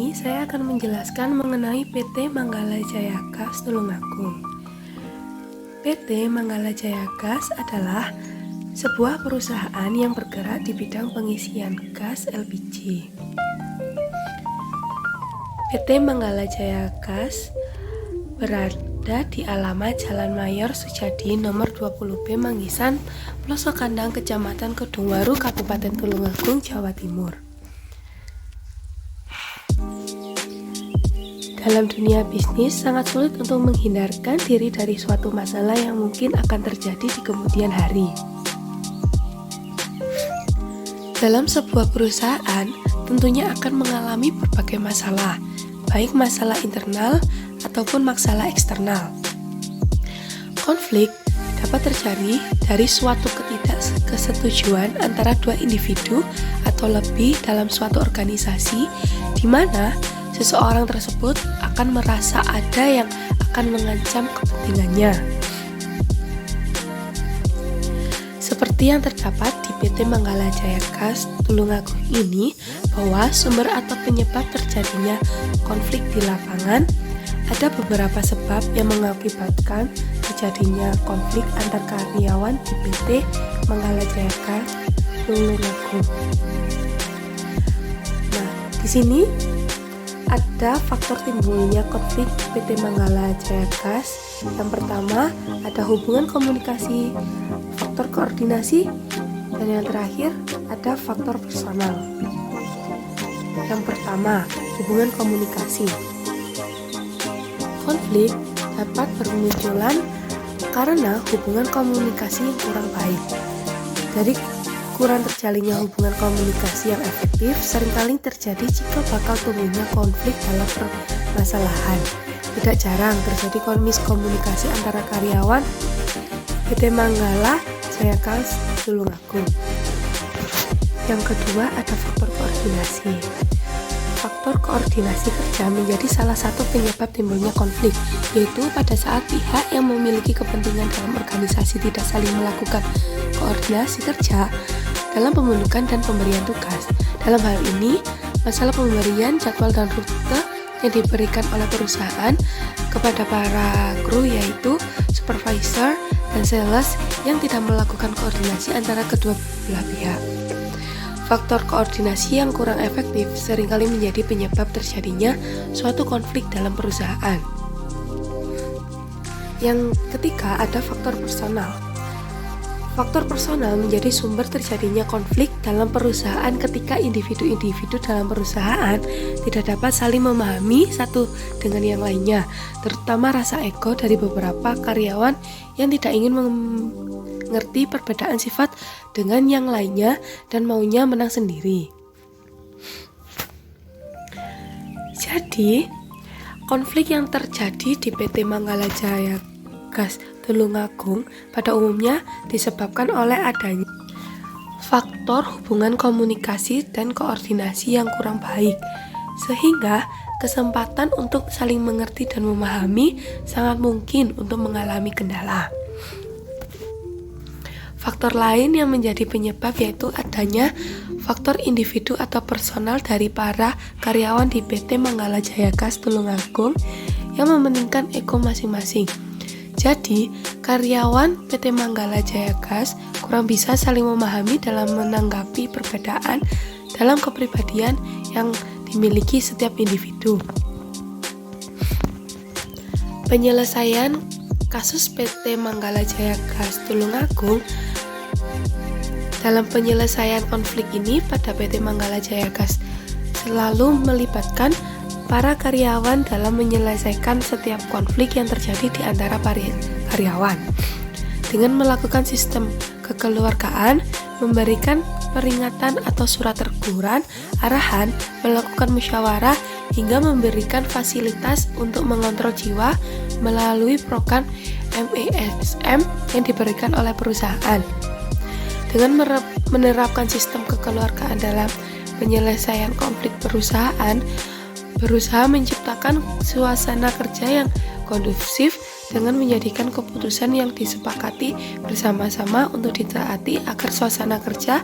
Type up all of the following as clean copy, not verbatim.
ini saya akan menjelaskan mengenai PT Manggala Jaya Gas Tulungagung. PT Manggala Jaya Gas adalah sebuah perusahaan yang bergerak di bidang pengisian gas LPG. PT Manggala Jaya Gas berada di alamat Jalan Mayor Sujadi nomor 20B Manggisan, Pelosok Kandang, Kecamatan Kedungwaru, Kabupaten Tulungagung, Jawa Timur. Dalam dunia bisnis, sangat sulit untuk menghindarkan diri dari suatu masalah yang mungkin akan terjadi di kemudian hari. Dalam sebuah perusahaan, tentunya akan mengalami berbagai masalah, baik masalah internal ataupun masalah eksternal. Konflik dapat terjadi dari suatu ketidaksetujuan antara dua individu atau lebih dalam suatu organisasi, di mana seseorang tersebut akan merasa ada yang akan mengancam kepentingannya. Seperti yang terdapat di PT Manggala Jaya Gas Tulungagung ini, bahwa sumber atau penyebab terjadinya konflik di lapangan, ada beberapa sebab yang mengakibatkan terjadinya konflik antar karyawan di PT Manggala Jaya Gas Tulungagung. Nah, di sini ada faktor timbulnya konflik PT Manggala Jaya Gas. Yang pertama, ada hubungan komunikasi, faktor koordinasi, dan yang terakhir ada faktor personal. Yang pertama, hubungan komunikasi. Konflik dapat bermunculan karena hubungan komunikasi yang kurang baik. Dari kurang terjalinnya hubungan komunikasi yang efektif seringkali terjadi jika bakal tumbuhnya konflik dalam permasalahan. Tidak jarang terjadi miskomunikasi antara karyawan PT Manggala Jaya Gas Tulungagung. Yang kedua, ada faktor koordinasi. Faktor koordinasi kerja menjadi salah satu penyebab timbulnya konflik, yaitu pada saat pihak yang memiliki kepentingan dalam organisasi tidak saling melakukan koordinasi kerja dalam pembentukan dan pemberian tugas. Dalam hal ini, masalah pemberian jadwal dan rute yang diberikan oleh perusahaan kepada para kru, yaitu supervisor dan sales, yang tidak melakukan koordinasi antara kedua belah pihak. Faktor koordinasi yang kurang efektif seringkali menjadi penyebab terjadinya suatu konflik dalam perusahaan. Yang ketiga, ada faktor personal. Faktor personal menjadi sumber terjadinya konflik dalam perusahaan ketika individu-individu dalam perusahaan tidak dapat saling memahami satu dengan yang lainnya, terutama rasa ego dari beberapa karyawan yang tidak ingin mengerti perbedaan sifat dengan yang lainnya dan maunya menang sendiri. Jadi, konflik yang terjadi di PT Manggala Jaya Gas Tulungagung pada umumnya disebabkan oleh adanya faktor hubungan komunikasi dan koordinasi yang kurang baik, sehingga kesempatan untuk saling mengerti dan memahami sangat mungkin untuk mengalami kendala. Faktor lain yang menjadi penyebab yaitu adanya faktor individu atau personal dari para karyawan di PT Manggala Jaya Gas Tulungagung yang mementingkan ego masing-masing. Jadi, karyawan PT Manggala Jaya Gas kurang bisa saling memahami dalam menanggapi perbedaan dalam kepribadian yang dimiliki setiap individu. Penyelesaian kasus PT Manggala Jaya Gas Tulungagung. Dalam penyelesaian konflik ini pada PT Manggala Jaya Gas selalu melibatkan para karyawan dalam menyelesaikan setiap konflik yang terjadi di antara karyawan dengan melakukan sistem kekeluargaan, memberikan peringatan atau surat teguran, arahan, melakukan musyawarah, hingga memberikan fasilitas untuk mengontrol jiwa melalui program MESM yang diberikan oleh perusahaan. Dengan menerapkan sistem kekeluargaan dalam penyelesaian konflik perusahaan, berusaha menciptakan suasana kerja yang kondusif dengan menjadikan keputusan yang disepakati bersama-sama untuk ditaati agar suasana kerja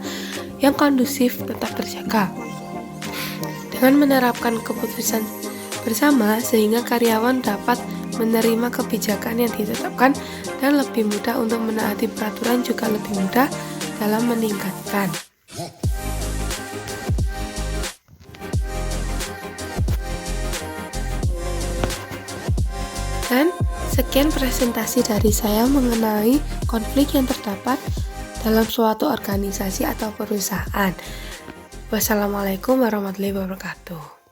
yang kondusif tetap terjaga. dengan menerapkan keputusan bersama sehingga karyawan dapat menerima kebijakan yang ditetapkan dan lebih mudah untuk menaati peraturan, juga lebih mudah dalam meningkatkan. Dan sekian presentasi dari saya mengenai konflik yang terdapat dalam suatu organisasi atau perusahaan. Wassalamualaikum warahmatullahi wabarakatuh.